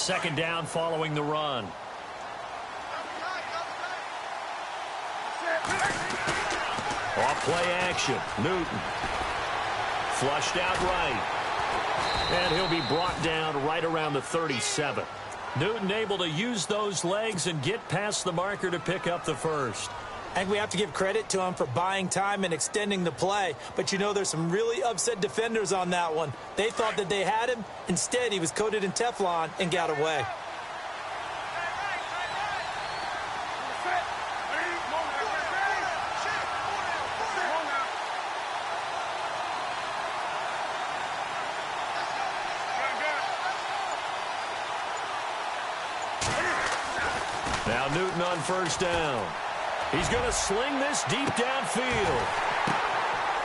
Second down following the run. Off play action. Newton. Flushed out right. And he'll be brought down right around the 37. Newton able to use those legs and get past the marker to pick up the first. I think we have to give credit to him for buying time and extending the play. But, you know, there's some really upset defenders on that one. They thought that they had him. Instead, he was coated in Teflon and got away. Now Newton on first down. He's going to sling this deep downfield.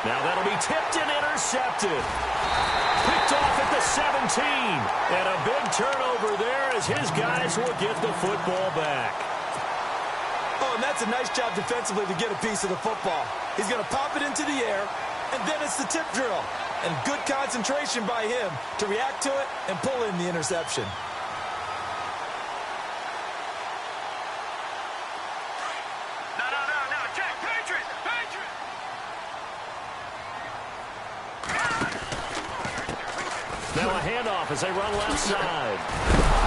Now that'll be tipped and intercepted. Picked off at the 17. And a big turnover there as his guys will get the football back. Oh, and that's a nice job defensively to get a piece of the football. He's going to pop it into the air, and then it's the tip drill. And good concentration by him to react to it and pull in the interception. Now a handoff as they run left side.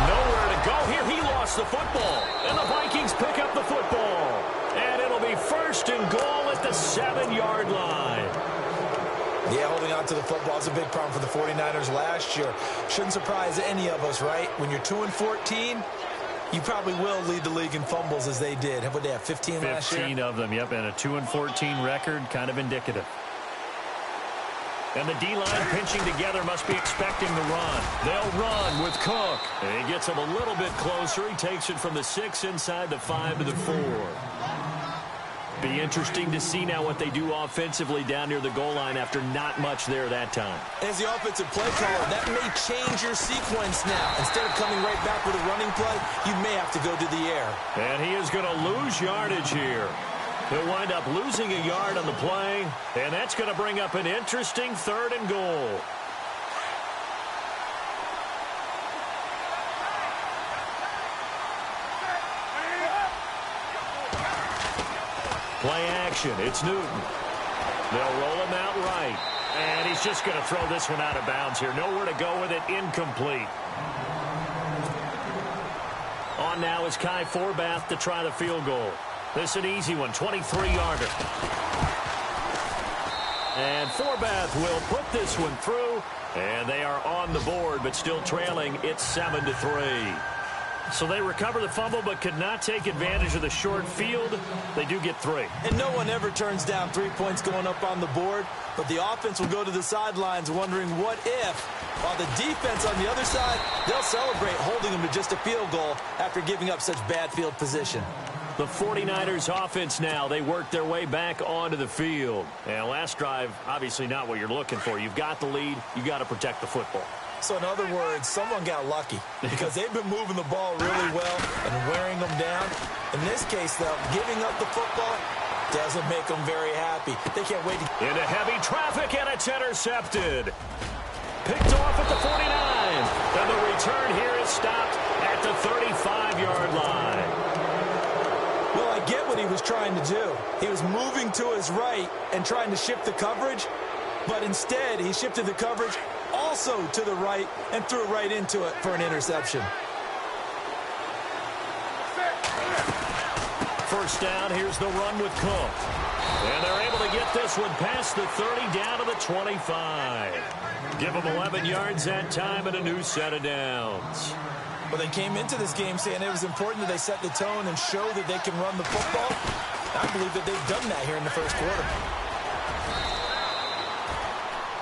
Nowhere to go here. He lost the football. And the Vikings pick up the football. And it'll be first and goal at the 7-yard line. Yeah, holding on to the football is a big problem for the 49ers last year. Shouldn't surprise any of us, right? When you're 2-14, you probably will lead the league in fumbles as they did. What, they have 15 last year? 15 of them, yep. And a 2-14 record, kind of indicative. And the D-line pinching together must be expecting the run. They'll run with Cook. And he gets him a little bit closer. He takes it from the 6 inside the 5 to the 4. Be interesting to see now what they do offensively down near the goal line after not much there that time. As the offensive play caller, that may change your sequence now. Instead of coming right back with a running play, you may have to go to the air. And he is going to lose yardage here. He'll wind up losing a yard on the play, and that's going to bring up an interesting 3rd and goal. Play action. It's Newton. They'll roll him out right, and he's just going to throw this one out of bounds here. Nowhere to go with it. Incomplete. On now is Kai Forbath to try the field goal. This is an easy one, 23-yarder. And Forbath will put this one through, and they are on the board, but still trailing. It's 7-3. So they recover the fumble, but could not take advantage of the short field. They do get 3. And no one ever turns down 3 points going up on the board, but the offense will go to the sidelines wondering what if. While the defense on the other side, they'll celebrate holding them to just a field goal after giving up such bad field position. The 49ers offense now, they work their way back onto the field. And last drive, obviously not what you're looking for. You've got the lead. You've got to protect the football. So in other words, someone got lucky because they've been moving the ball really well and wearing them down. In this case, though, giving up the football doesn't make them very happy. They can't wait to... Into heavy traffic, and it's intercepted. Picked off at the 49. And the return here is stopped at the 35-yard line. Well, I get what he was trying to do. He was moving to his right and trying to shift the coverage, but instead he shifted the coverage also to the right and threw right into it for an interception. First down, here's the run with Cook. And they're able to get this one past the 30 down to the 25. Give them 11 yards that time and a new set of downs. Well, they came into this game saying it was important that they set the tone and show that they can run the football. I believe that they've done that here in the first quarter.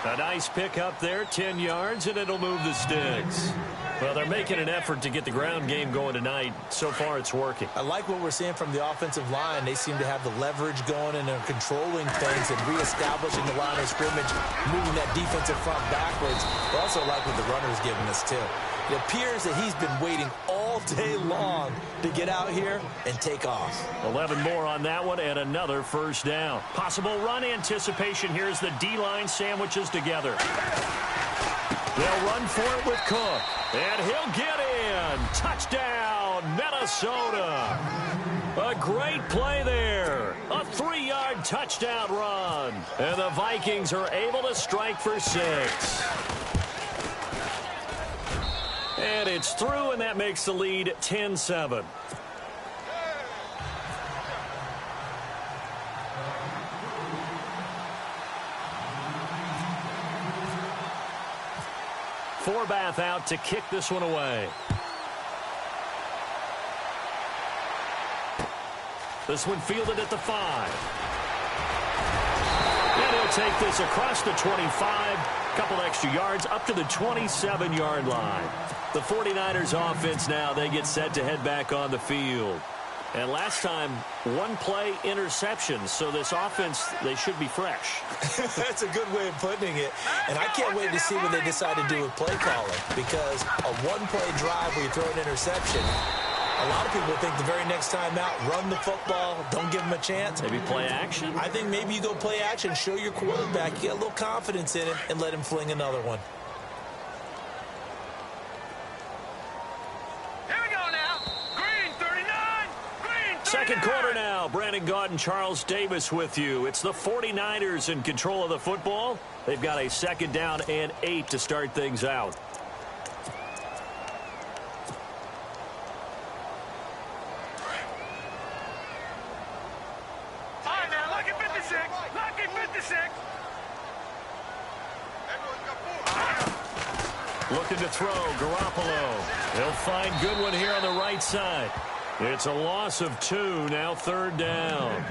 A nice pick up there, 10 yards, and it'll move the sticks. Well, they're making an effort to get the ground game going tonight. So far, it's working. I like what we're seeing from the offensive line. They seem to have the leverage going, and they're controlling things and reestablishing the line of scrimmage, moving that defensive front backwards. I also like what the runner's giving us, too. It appears that he's been waiting all day long to get out here and take off. 11 more on that one and another first down. Possible run anticipation here as the D-line sandwiches together. They'll run for it with Cook. And he'll get in. Touchdown, Minnesota. A great play there. A 3-yard touchdown run. And the Vikings are able to strike for 6. And it's through, and that makes the lead 10-7. Forbath out to kick this one away. This one fielded at the 5. And he'll take this across the 25. Couple extra yards up to the 27-yard line. The 49ers offense now, they get set to head back on the field. And last time, one play interception. So this offense, they should be fresh. That's a good way of putting it. And I can't wait to see what they decide to do with play calling. Because a one-play drive where you throw an interception, a lot of people think the very next time out, run the football, don't give them a chance. Maybe play action? I think maybe you go play action, show your quarterback, you get a little confidence in him, and let him fling another one. Second quarter now. Brandon Gaudin, Charles Davis with you. It's the 49ers in control of the football. They've got a 2nd down and 8 to start things out. All right, now, lucky 56. Lucky 56. Looking to throw, Garoppolo. He'll find Goodwin here on the right side. It's a loss of 2, now 3rd down.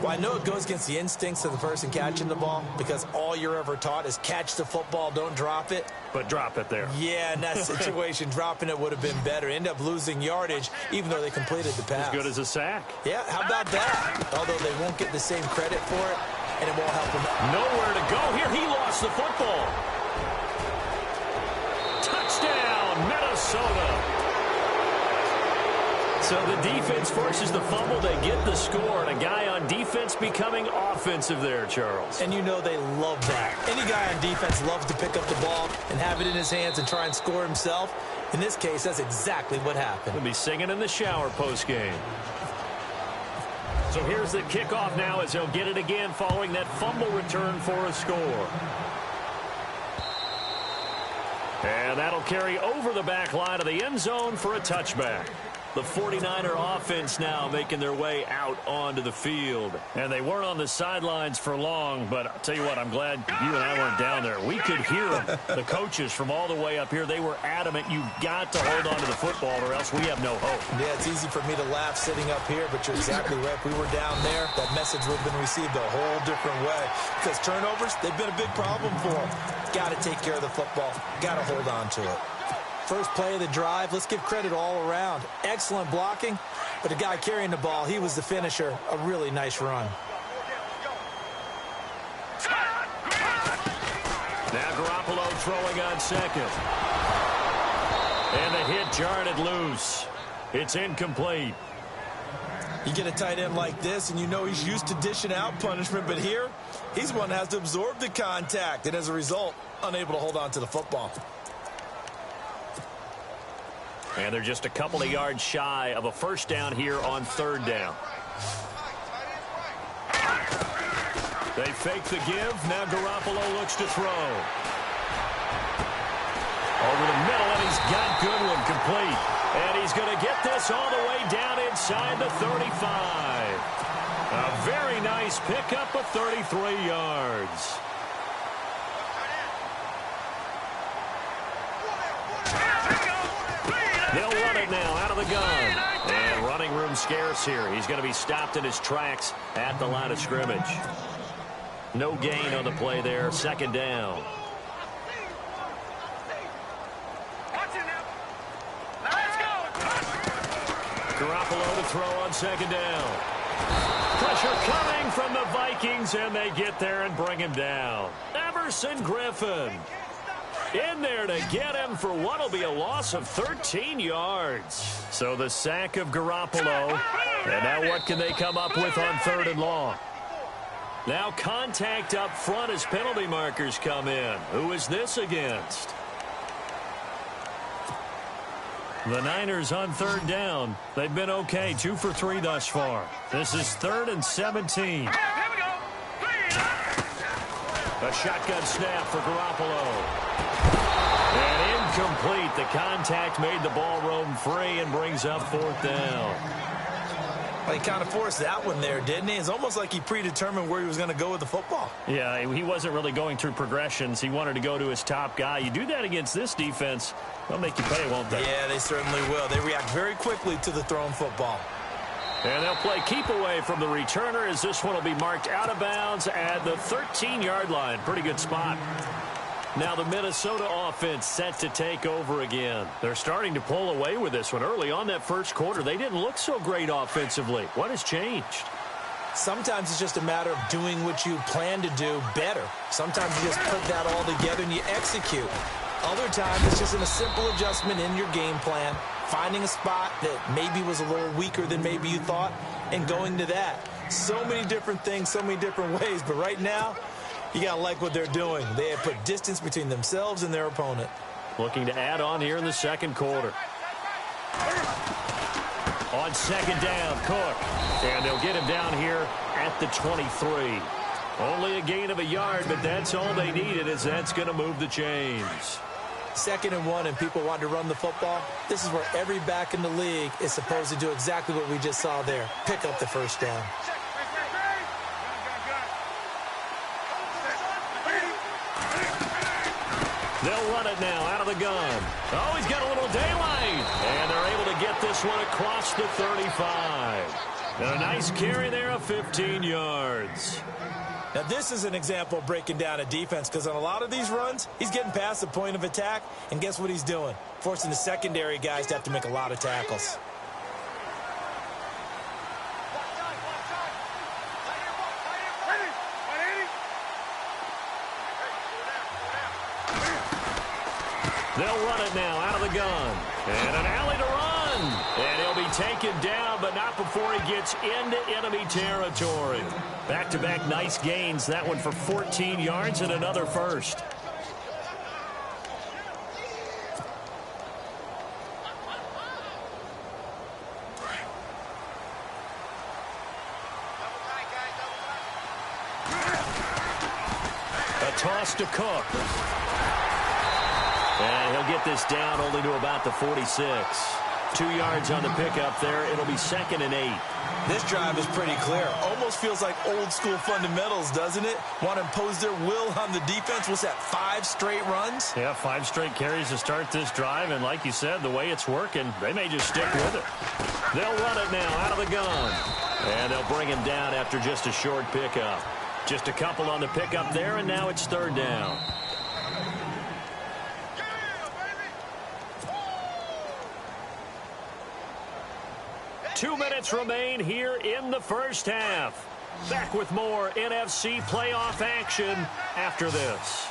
Well, I know it goes against the instincts of the person catching the ball because all you're ever taught is catch the football, don't drop it. But drop it there. Yeah, in that situation, dropping it would have been better. End up losing yardage, even though they completed the pass. As good as a sack. Yeah, how about that? Although they won't get the same credit for it, and it won't help them. Nowhere to go here. He lost the football. Touchdown, Minnesota. So the defense forces the fumble. They get the score. And a guy on defense becoming offensive there, Charles. And you know they love that. Any guy on defense loves to pick up the ball and have it in his hands and try and score himself. In this case, that's exactly what happened. He'll be singing in the shower postgame. So here's the kickoff now as they'll get it again following that fumble return for a score. And that'll carry over the back line of the end zone for a touchback. The 49er offense now making their way out onto the field. And they weren't on the sidelines for long, but I'll tell you what, I'm glad you and I weren't down there. We could hear them. The coaches from all the way up here, they were adamant, you've got to hold on to the football or else we have no hope. Yeah, it's easy for me to laugh sitting up here, but you're exactly right. If we were down there, that message would have been received a whole different way. Because turnovers, they've been a big problem for them. Got to take care of the football. Got to hold on to it. First play of the drive, let's give credit all around. Excellent blocking, but the guy carrying the ball, he was the finisher. A really nice run. Now Garoppolo throwing on 2nd. And the hit jarred loose. It's incomplete. You get a tight end like this, and you know he's used to dishing out punishment, but here, he's one that has to absorb the contact, and as a result, unable to hold on to the football. And they're just a couple of yards shy of a first down here on 3rd down. They fake the give. Now Garoppolo looks to throw. Over the middle, and he's got Goodwin complete. And he's going to get this all the way down inside the 35. A very nice pickup of 33 yards. They'll run it now out of the gun. And running room scarce here. He's going to be stopped in his tracks at the line of scrimmage. No gain on the play there. 2nd down. Garoppolo to throw on 2nd down. Pressure coming from the Vikings, and they get there and bring him down. Everson Griffin in there to get him for what will be a loss of 13 yards. So the sack of Garoppolo. And now what can they come up with on 3rd and long? Now contact up front as penalty markers come in. Who is this against? The Niners on third down. They've been okay, 2 for 3 thus far. This is 3rd and 17. Here we go. A shotgun snap for Garoppolo. And incomplete. The contact made the ball roam free and brings up 4th down. Well, he kind of forced that one there, didn't he? It's almost like he predetermined where he was going to go with the football. Yeah, he wasn't really going through progressions. He wanted to go to his top guy. You do that against this defense, they'll make you pay, won't they? Yeah, they certainly will. They react very quickly to the thrown football. And they'll play keep away from the returner as this one will be marked out of bounds at the 13-yard line. Pretty good spot. Now the Minnesota offense set to take over again. They're starting to pull away with this one. Early on that first quarter, they didn't look so great offensively. What has changed? Sometimes it's just a matter of doing what you plan to do better. Sometimes you just put that all together and you execute. Other times it's just a simple adjustment in your game plan, finding a spot that maybe was a little weaker than maybe you thought, and going to that. So many different things, so many different ways, but right now, you got to like what they're doing. They have put distance between themselves and their opponent. Looking to add on here in the second quarter. On second down, Cook. And they'll get him down here at the 23. Only a gain of a yard, but that's all they needed, as that's going to move the chains. 2nd and 1, and people want to run the football. This is where every back in the league is supposed to do exactly what we just saw there. Pick up the first down. They'll run it now out of the gun. Oh, he's got a little daylight. And they're able to get this one across the 35. And a nice carry there of 15 yards. Now, this is an example of breaking down a defense, because on a lot of these runs, he's getting past the point of attack, and guess what he's doing? Forcing the secondary guys to have to make a lot of tackles. They'll run it now out of the gun. And an alley to run. And he'll be taken down, but not before he gets into enemy territory. Back-to-back nice gains. That one for 14 yards and another first. A toss to Cook. And he'll get this down only to about the 46. 2 yards on the pickup there. It'll be 2nd and 8. This drive is pretty clear. Almost feels like old school fundamentals, doesn't it? Want to impose their will on the defense. What's that, 5 straight runs? Yeah, 5 straight carries to start this drive. And like you said, the way it's working, they may just stick with it. They'll run it now out of the gun. And they'll bring him down after just a short pickup. Just a couple on the pickup there, and now it's 3rd down. Two minutes remain here in the first half. Back with more NFC playoff action after this.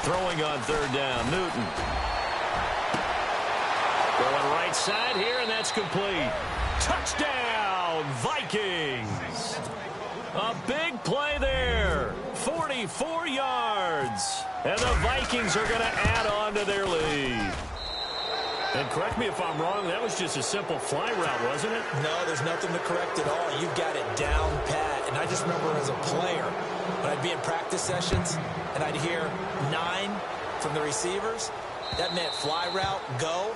Throwing on 3rd down, Newton. Going right side here, and that's complete. Touchdown, Vikings. A big play there. 44 yards. And the Vikings are going to add on to their lead. And correct me if I'm wrong, that was just a simple fly route, wasn't it? No, there's nothing to correct at all. You've got it down pat. And I just remember as a player, when I'd be in practice sessions, and I'd hear 9 from the receivers, that meant fly route, go.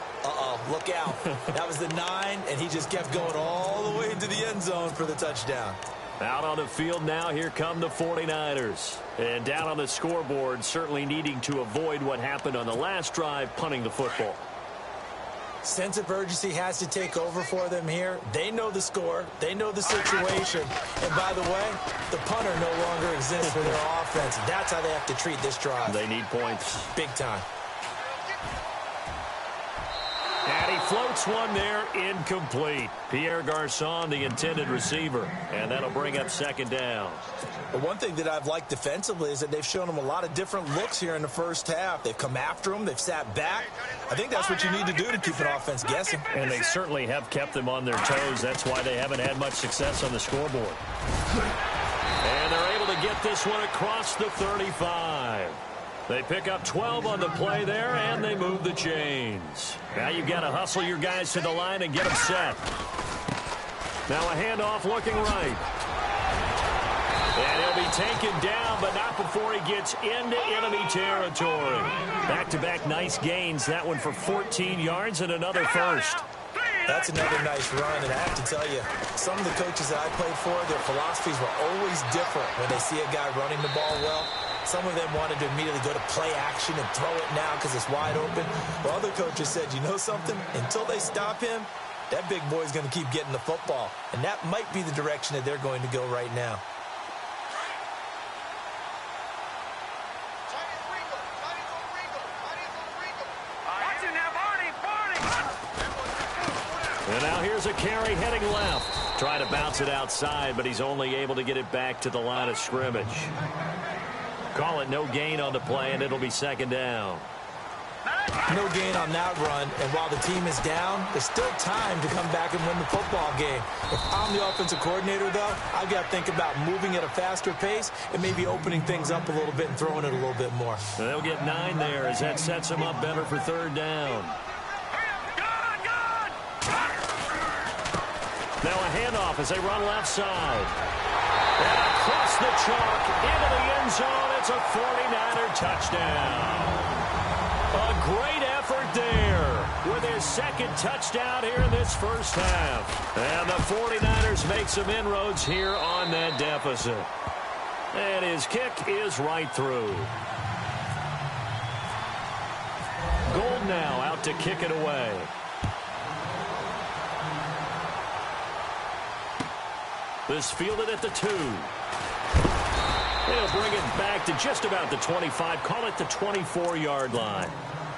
Look out. That was the 9, and he just kept going all the way into the end zone for the touchdown. Out on the field now, here come the 49ers. And down on the scoreboard, certainly needing to avoid what happened on the last drive, punting the football. Sense of urgency has to take over for them here. They know the score. They know the situation. And by the way, the punter no longer exists for their offense. That's how they have to treat this drive. They need points. Big time. And he floats one there, incomplete. Pierre Garçon, the intended receiver, and that'll bring up second down. But one thing that I've liked defensively is that they've shown them a lot of different looks here in the first half. They've come after them. They've sat back. I think that's what you need to do to keep an offense guessing. And they certainly have kept them on their toes. That's why they haven't had much success on the scoreboard. And they're able to get this one across the 35. They pick up 12 on the play there, and they move the chains. Now you've got to hustle your guys to the line and get them set. Now a handoff looking right. And he'll be taken down, but not before he gets into enemy territory. Back-to-back nice gains. That one for 14 yards and another first. That's another nice run, and I have to tell you, some of the coaches that I played for, their philosophies were always different when they see a guy running the ball well. Some of them wanted to immediately go to play action and throw it now because it's wide open. While other coaches said, you know something? Until they stop him, that big boy's going to keep getting the football. And that might be the direction that they're going to go right now. And now here's a carry heading left. Trying to bounce it outside, but he's only able to get it back to the line of scrimmage. Call it no gain on the play, and it'll be second down. No gain on that run, and while the team is down, there's still time to come back and win the football game. If I'm the offensive coordinator, though, I've got to think about moving at a faster pace and maybe opening things up a little bit and throwing it a little bit more. They'll get 9 there as that sets them up better for third down. Now a handoff as they run left side. And across the chalk into the end zone. It's a 49er touchdown. A great effort there with his second touchdown here in this first half. And the 49ers make some inroads here on that deficit. And his kick is right through. Gold now out to kick it away. This fielded at the 2. They'll bring it back to just about the 25. Call it the 24-yard line.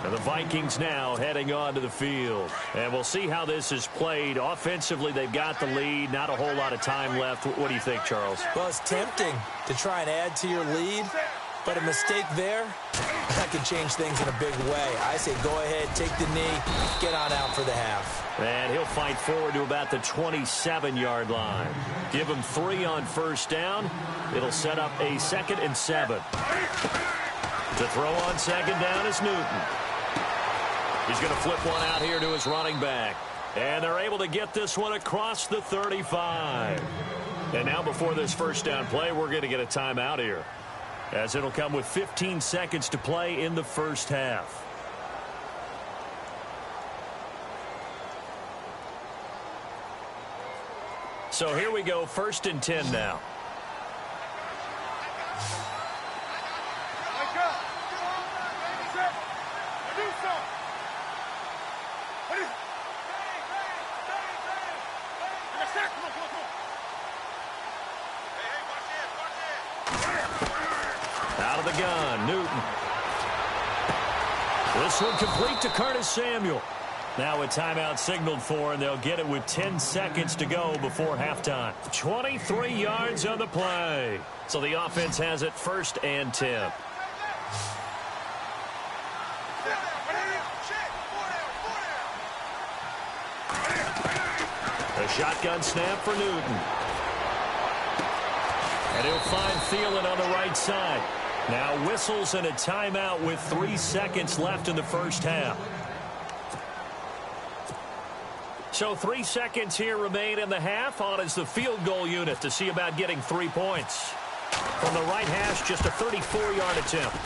And the Vikings now heading onto the field. And we'll see how this is played. Offensively, they've got the lead. Not a whole lot of time left. What do you think, Charles? Well, it's tempting to try and add to your lead. But a mistake there, that could change things in a big way. I say go ahead, take the knee, get on out for the half. And he'll fight forward to about the 27-yard line. Give him 3 on first down. It'll set up a 2nd and 7. To throw on second down is Newton. He's going to flip one out here to his running back. And they're able to get this one across the 35. And now before this first down play, we're going to get a timeout here, as it'll come with 15 seconds to play in the first half. So here we go, 1st and 10 now. Out of the gun, Newton. This one complete to Curtis Samuel. Now a timeout signaled for, and they'll get it with 10 seconds to go before halftime. 23 yards on the play. So the offense has it 1st and 10. A shotgun snap for Newton. And he'll find Thielen on the right side. Now whistles and a timeout with 3 seconds left in the first half. So 3 seconds here remain in the half. On is the field goal unit to see about getting 3 points. From the right hash, just a 34-yard attempt.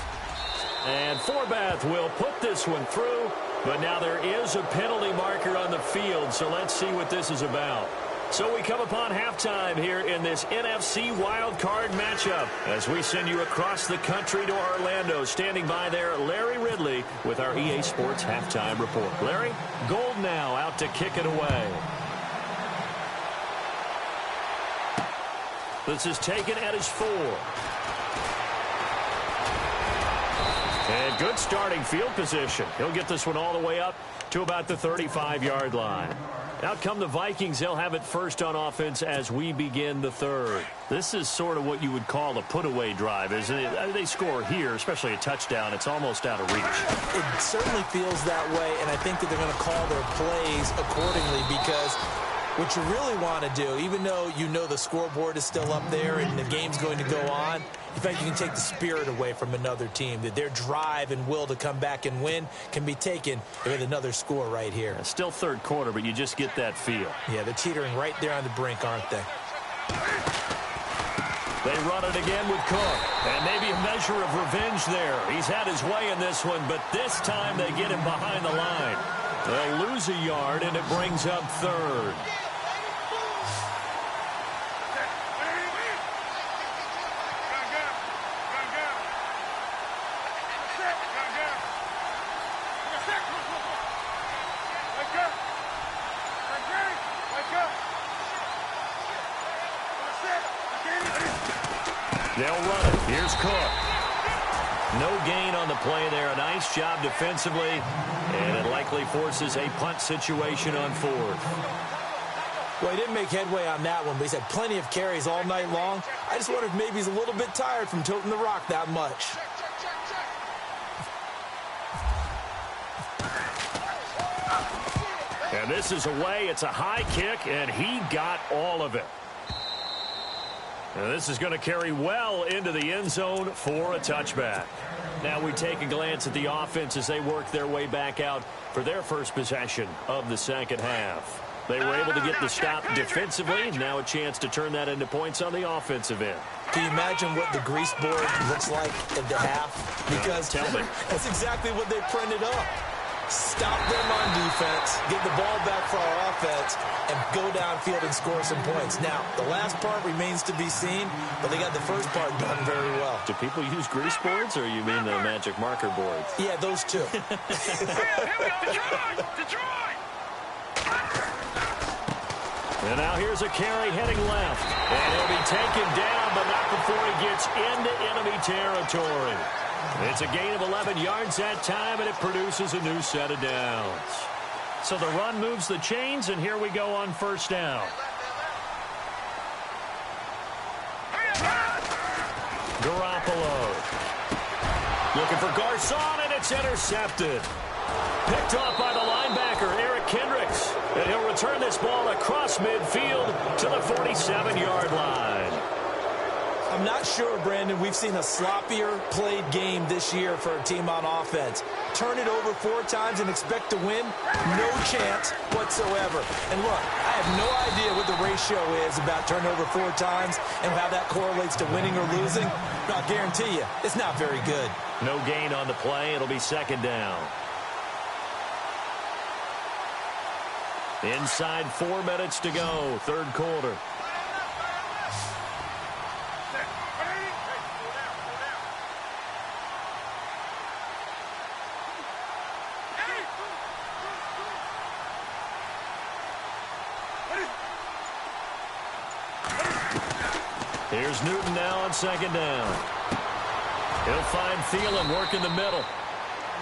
And Forbath will put this one through. But now there is a penalty marker on the field, so let's see what this is about. So we come upon halftime here in this NFC wildcard matchup as we send you across the country to Orlando. Standing by there, Larry Ridley with our EA Sports halftime report. Larry, Gold now out to kick it away. This is taken at his 4. And good starting field position. He'll get this one all the way up to about the 35-yard line. Out come the Vikings. They'll have it first on offense as we begin the third. This is sort of what you would call a put-away drive, isn't it? They score here, especially a touchdown. It's almost out of reach. It certainly feels that way, and I think that they're going to call their plays accordingly because what you really want to do, even though you know the scoreboard is still up there and the game's going to go on, in fact, you can take the spirit away from another team, that their drive and will to come back and win can be taken with another score right here. It's still third quarter, but you just get that feel. Yeah, they're teetering right there on the brink, aren't they? They run it again with Cook. And maybe a measure of revenge there. He's had his way in this one, but this time they get him behind the line. They'll lose a yard, and it brings up third. They'll run it. Here's Cook. No gain on the play there. A nice job defensively, and it likely forces a punt situation on fourth. Well, he didn't make headway on that one, but he's had plenty of carries all night long. I just wonder if maybe he's a little bit tired from toting the rock that much. And this is away. It's a high kick, and he got all of it. And this is going to carry well into the end zone for a touchback. Now we take a glance at the offense as they work their way back out for their first possession of the second half. They were able to get the stop defensively. Now a chance to turn that into points on the offensive end. Can you imagine what the grease board looks like at the half? Because tell me. That's exactly what they printed up. Stop them on defense, get the ball back for our offense, and go downfield and score some points. Now, the last part remains to be seen, but they got the first part done very well. Do people use grease boards, or you mean the magic marker boards? Yeah, those two. Here we go, Detroit! And now here's a carry heading left. And he'll be taken down, but not before he gets into enemy territory. It's a gain of 11 yards that time, and it produces a new set of downs. So the run moves the chains, and here we go on first down. Garoppolo. Looking for Garcon, and it's intercepted. Picked off by the linebacker, Eric Kendricks. And he'll return this ball across midfield to the 47-yard line. I'm not sure, Brandon, we've seen a sloppier played game this year for a team on offense. Turn it over 4 times and expect to win? No chance whatsoever. And look, I have no idea what the ratio is about turnover 4 times and how that correlates to winning or losing. But I'll guarantee you, it's not very good. No gain on the play. It'll be second down. Inside 4 minutes to go, third quarter. Here's Newton now on second down. He'll find Thielen working the middle.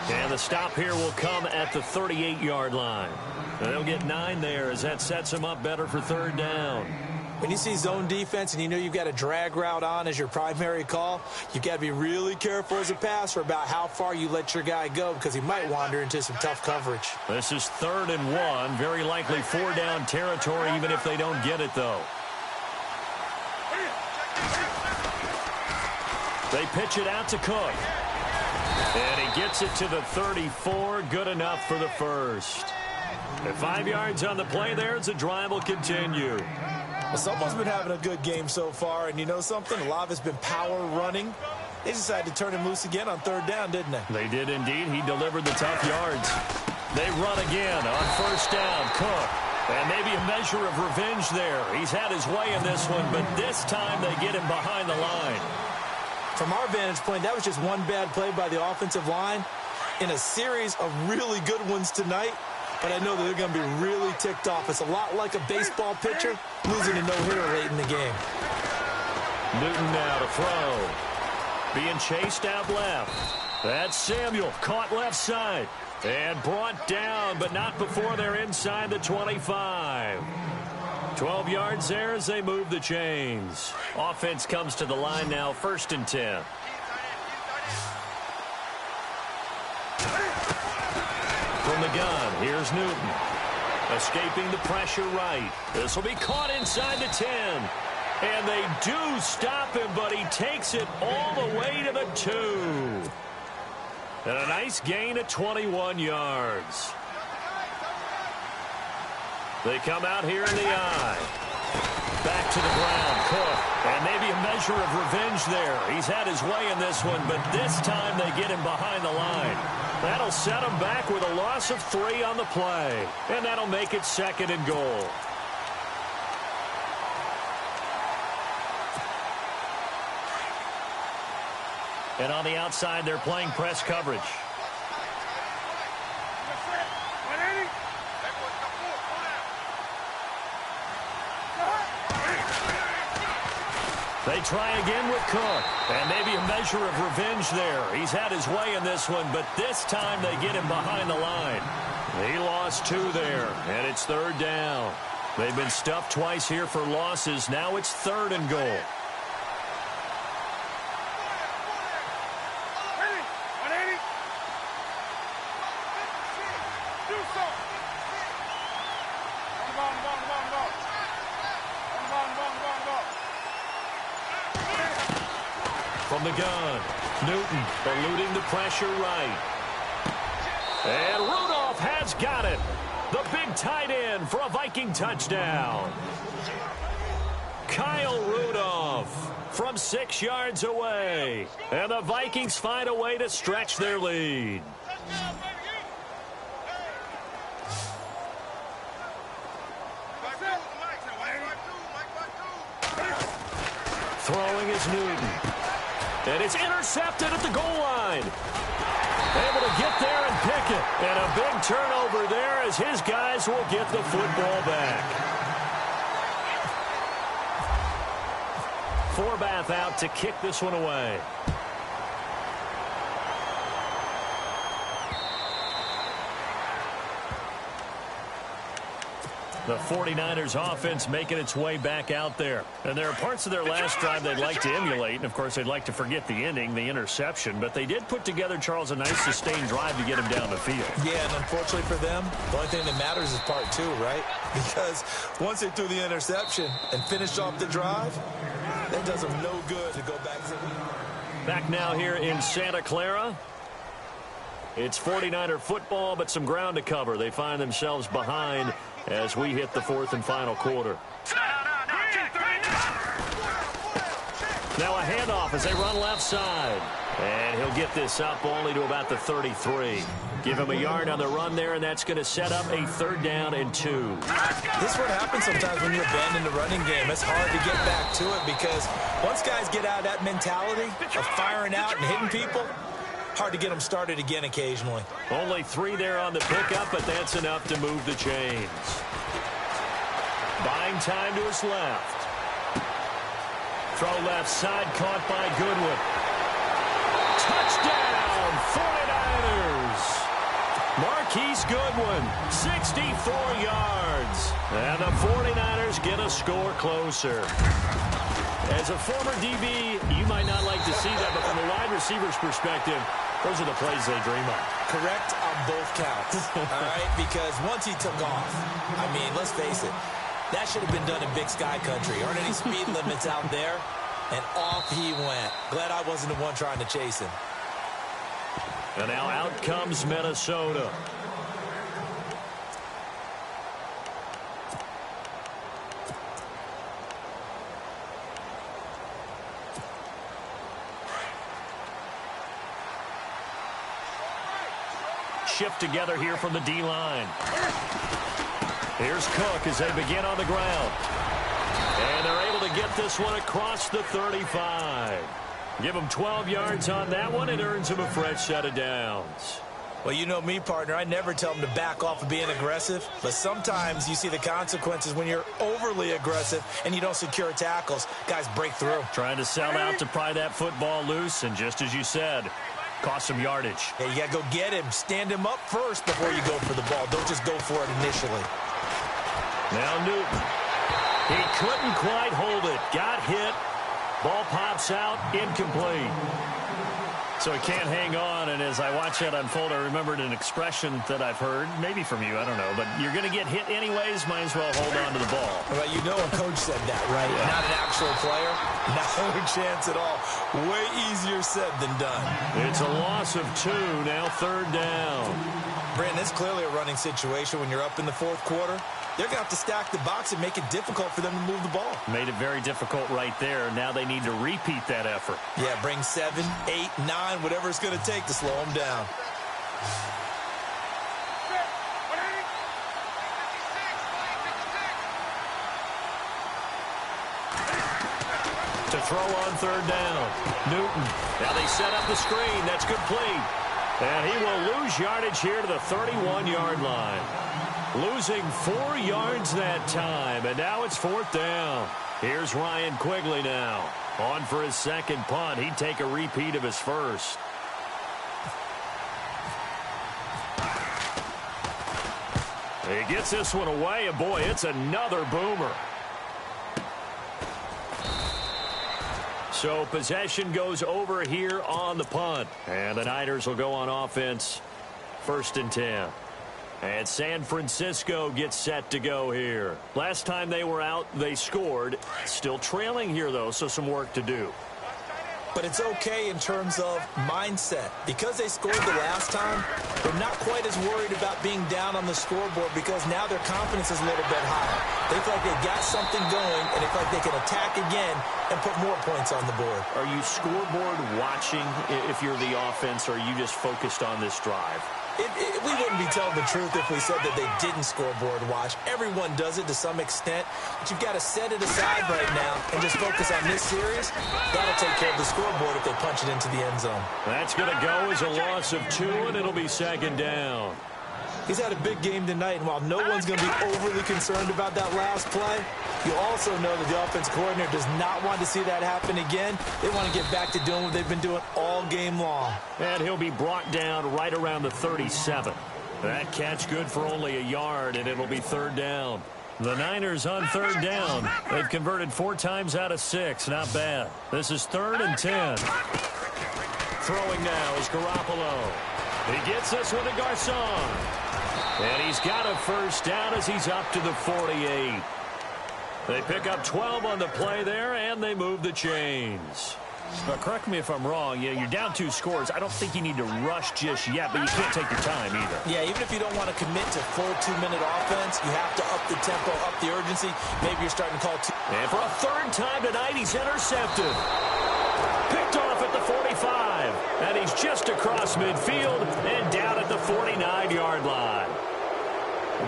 And the stop here will come at the 38-yard line. And they'll get 9 there as that sets them up better for third down. When you see zone defense and you know you've got a drag route on as your primary call, you've got to be really careful as a passer about how far you let your guy go because he might wander into some tough coverage. This is 3rd and 1. Very likely 4-down territory even if they don't get it, though. They pitch it out to Cook. And he gets it to the 34. Good enough for the first. At 5 yards on the play there as the drive will continue. Well, someone's been having a good game so far, and you know something? A lot of it's been power running. They decided to turn him loose again on 3rd down, didn't they? They did indeed. He delivered the tough yards. They run again on first down. Cook. And maybe a measure of revenge there. He's had his way in this one, but this time they get him behind the line. From our vantage point, that was just one bad play by the offensive line in a series of really good ones tonight. But I know that they're going to be really ticked off. It's a lot like a baseball pitcher losing a no-hitter late in the game. Newton now to throw. Being chased out left. That's Samuel, caught left side. And brought down, but not before they're inside the 25. 12 yards there as they move the chains. Offense comes to the line now, 1st and 10. From the gun, here's Newton. Escaping the pressure right. This will be caught inside the 10. And they do stop him, but he takes it all the way to the 2. And a nice gain of 21 yards. They come out here in the eye. Back to the ground, Cook. And maybe a measure of revenge there. He's had his way in this one, but this time they get him behind the line. That'll set him back with a loss of 3 on the play. And that'll make it 2nd and goal. And on the outside, they're playing press coverage. They try again with Cook. And maybe a measure of revenge there. He's had his way in this one, but this time they get him behind the line. He lost 2 there, and it's 3rd down. They've been stuffed twice here for losses. Now it's 3rd and goal. From the gun, Newton eluding the pressure right. And Rudolph has got it. The big tight end for a Viking touchdown. Kyle Rudolph from 6 yards away. And the Vikings find a way to stretch their lead. Throwing is Newton. And it's intercepted at the goal line. Able to get there and pick it. And a big turnover there as his guys will get the football back. Forbath out to kick this one away. The 49ers offense making its way back out there. And there are parts of their last drive they'd like to emulate. And, of course, they'd like to forget the ending, the interception. But they did put together, Charles, a nice sustained drive to get him down the field. Yeah, and unfortunately for them, the only thing that matters is part 2, right? Because once they threw the interception and finished off the drive, that does them no good to go back to the... Back now here in Santa Clara. It's 49er football, but some ground to cover. They find themselves behind as we hit the 4th and final quarter. Now a handoff as they run left side. And he'll get this up only to about the 33. Give him a yard on the run there, and that's going to set up a 3rd down and 2. This is what happens sometimes when you abandon the running game. It's hard to get back to it because once guys get out of that mentality of firing out and hitting people, hard to get them started again occasionally. Only 3 there on the pickup, but that's enough to move the chains. Buying time to his left. Throw left side, caught by Goodwin. Touchdown, 49ers. Marquise Goodwin, 64 yards. And the 49ers get a score closer. As a former DB, you might not like to see that, but from a wide receiver's perspective, those are the plays they dream of. Correct on both counts, all right? Because once he took off, I mean, let's face it, that should have been done in Big Sky Country. Aren't any speed limits out there? And off he went. Glad I wasn't the one trying to chase him. And now out comes Minnesota. Shift together here from the D-line. Here's Cook as they begin on the ground. And they're able to get this one across the 35. Give him 12 yards on that one. It earns him a fresh set of downs. Well, you know me, partner. I never tell them to back off of being aggressive. But sometimes you see the consequences when you're overly aggressive and you don't secure tackles. Guys break through. Trying to sell out to pry that football loose. And just as you said, Cost some yardage. Yeah, you got to go get him. Stand him up first before you go for the ball. Don't just go for it initially. Now Newton. He couldn't quite hold it. Got hit. Ball pops out. Incomplete. So he can't hang on, and as I watch that unfold, I remembered an expression that I've heard, maybe from you, I don't know, but you're going to get hit anyways, might as well hold on to the ball. Well, you know a coach said that, right? Yeah. Not an actual player. Not a chance at all. Way easier said than done. It's a loss of 2, now 3rd down. Brandon, it's clearly a running situation when you're up in the 4th quarter. They're going to have to stack the box and make it difficult for them to move the ball. Made it very difficult right there. Now they need to repeat that effort. Yeah, bring 7, 8, 9, whatever it's going to take to slow them down. To throw on 3rd down. Newton. Now they set up the screen. That's complete. And he will lose yardage here to the 31-yard line. Losing 4 yards that time, and now it's 4th down. Here's Ryan Quigley now. On for his 2nd punt. He'd take a repeat of his first. He gets this one away, and boy, it's another boomer. So possession goes over here on the punt. And the Niners will go on offense. 1st and 10. And San Francisco gets set to go here. Last time they were out, they scored. Still trailing here, though, so some work to do. But it's okay in terms of mindset. Because they scored the last time, they're not quite as worried about being down on the scoreboard because now their confidence is a little bit higher. They feel like they've got something going, and they feel like they can attack again and put more points on the board. Are you scoreboard watching if you're the offense, or are you just focused on this drive? We wouldn't be telling the truth if we said that they didn't scoreboard watch. Everyone does it to some extent, but you've got to set it aside right now and just focus on this series. That'll take care of the scoreboard if they punch it into the end zone. That's going to go as a loss of 2, and it'll be 2nd down. He's had a big game tonight, and while no one's going to be overly concerned about that last play, you also know that the offense coordinator does not want to see that happen again. They want to get back to doing what they've been doing all game long. And he'll be brought down right around the 37. That catch good for only a yard, and it'll be 3rd down. The Niners on 3rd down. They've converted 4 times out of 6. Not bad. This is 3rd and 10. Throwing now is Garoppolo. He gets this one to Garcon. And he's got a 1st down as he's up to the 48. They pick up 12 on the play there, and they move the chains. Now, correct me if I'm wrong. Yeah, you're down 2 scores. I don't think you need to rush just yet, but you can't take your time either. Yeah, even if you don't want to commit to full 2-minute offense, you have to up the tempo, up the urgency. Maybe you're starting to call 2. And for a 3rd time tonight, he's intercepted. Picked off at the 45. And he's just across midfield and down at the 49-yard line.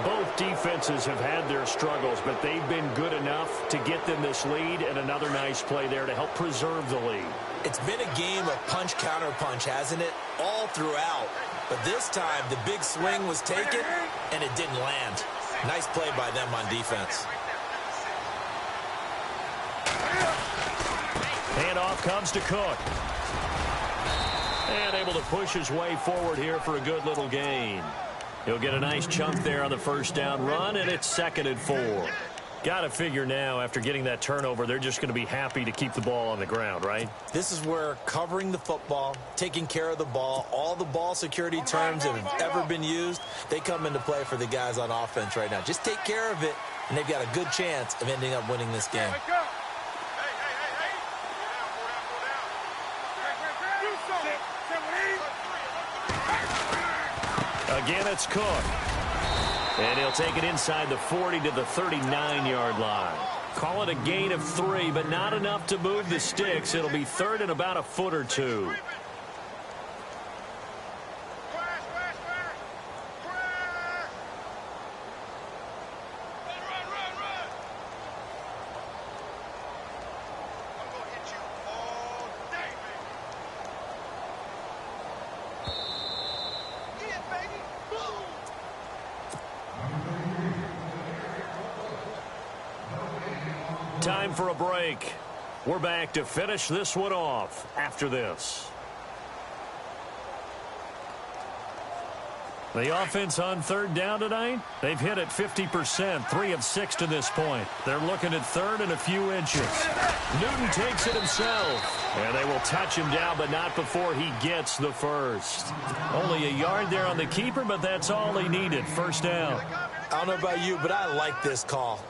Both defenses have had their struggles, but they've been good enough to get them this lead, and another nice play there to help preserve the lead. It's been a game of punch-counter-punch, hasn't it? All throughout. But this time, the big swing was taken, and it didn't land. Nice play by them on defense. Handoff comes to Cook. And able to push his way forward here for a good little gain. He'll get a nice chunk there on the 1st down run, and it's 2nd and 4. Got to figure now, after getting that turnover, they're just going to be happy to keep the ball on the ground, right? This is where covering the football, taking care of the ball, all the ball security terms that have ever been used, they come into play for the guys on offense right now. Just take care of it, and they've got a good chance of ending up winning this game. Again, it's Cook. And he'll take it inside the 40 to the 39-yard line. Call it a gain of 3, but not enough to move the sticks. It'll be 3rd and about a foot or 2. Time for a break. We're back to finish this one off after this. The offense on third down tonight, they've hit it 50%, 3 of 6 to this point. They're looking at third and a few inches. Newton takes it himself, and they will touch him down, but not before he gets the first. Only a yard there on the keeper, but that's all he needed. First down. I don't know about you, but I like this call.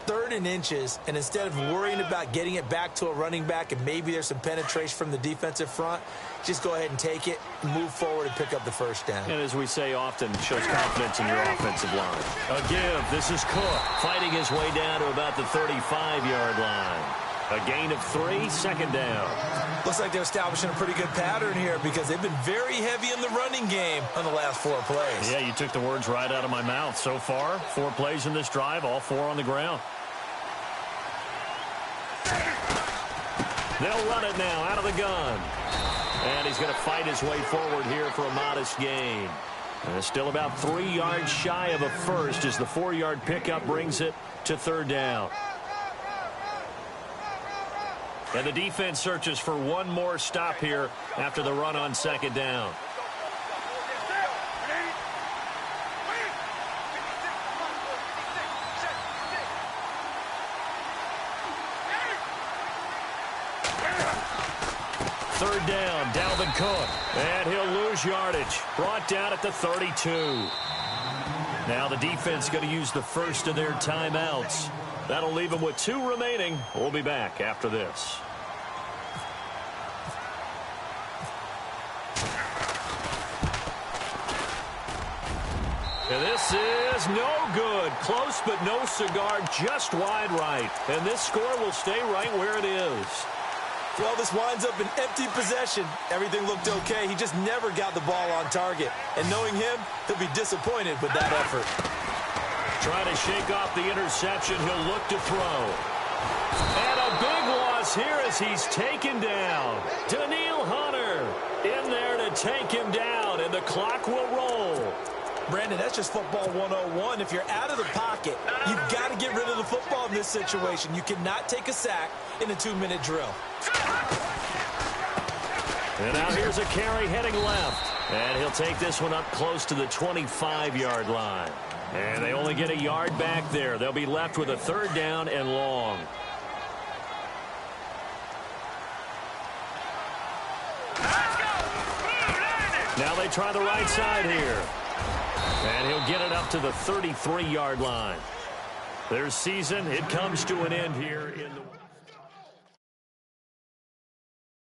Third and inches, and instead of worrying about getting it back to a running back and maybe there's some penetration from the defensive front, just go ahead and take it, move forward, and pick up the first down. And as we say often, it shows confidence in your offensive line. A give. This is Cook fighting his way down to about the 35-yard line. A gain of 3, second down. Looks like they're establishing a pretty good pattern here because they've been very heavy in the running game on the last 4 plays. Yeah, you took the words right out of my mouth. So far, 4 plays in this drive, all 4 on the ground. They'll run it now out of the gun. And he's going to fight his way forward here for a modest gain. Still about 3 yards shy of a first as the 4-yard pickup brings it to third down. And the defense searches for one more stop here after the run on second down. Third down, Dalvin Cook. And he'll lose yardage. Brought down at the 32. Now the defense going to use the first of their timeouts. That'll leave them with 2 remaining. We'll be back after this. And this is no good. Close but no cigar, just wide right. And this score will stay right where it is. Well, this winds up an empty possession. Everything looked okay. He just never got the ball on target. And knowing him, he'll be disappointed with that effort. Trying to shake off the interception. He'll look to throw. And a big loss here as he's taken down. Daniil Hunter in there to take him down, and the clock will roll. Brandon, that's just football 101. If you're out of the pocket, you've got to get rid of the football in this situation. You cannot take a sack in a 2-minute drill. And now here's a carry heading left. And he'll take this one up close to the 25-yard line. And they only get a yard back there. They'll be left with a third down and long. Now they try the right side here. And he'll get it up to the 33-yard line. Their season, it comes to an end here in the...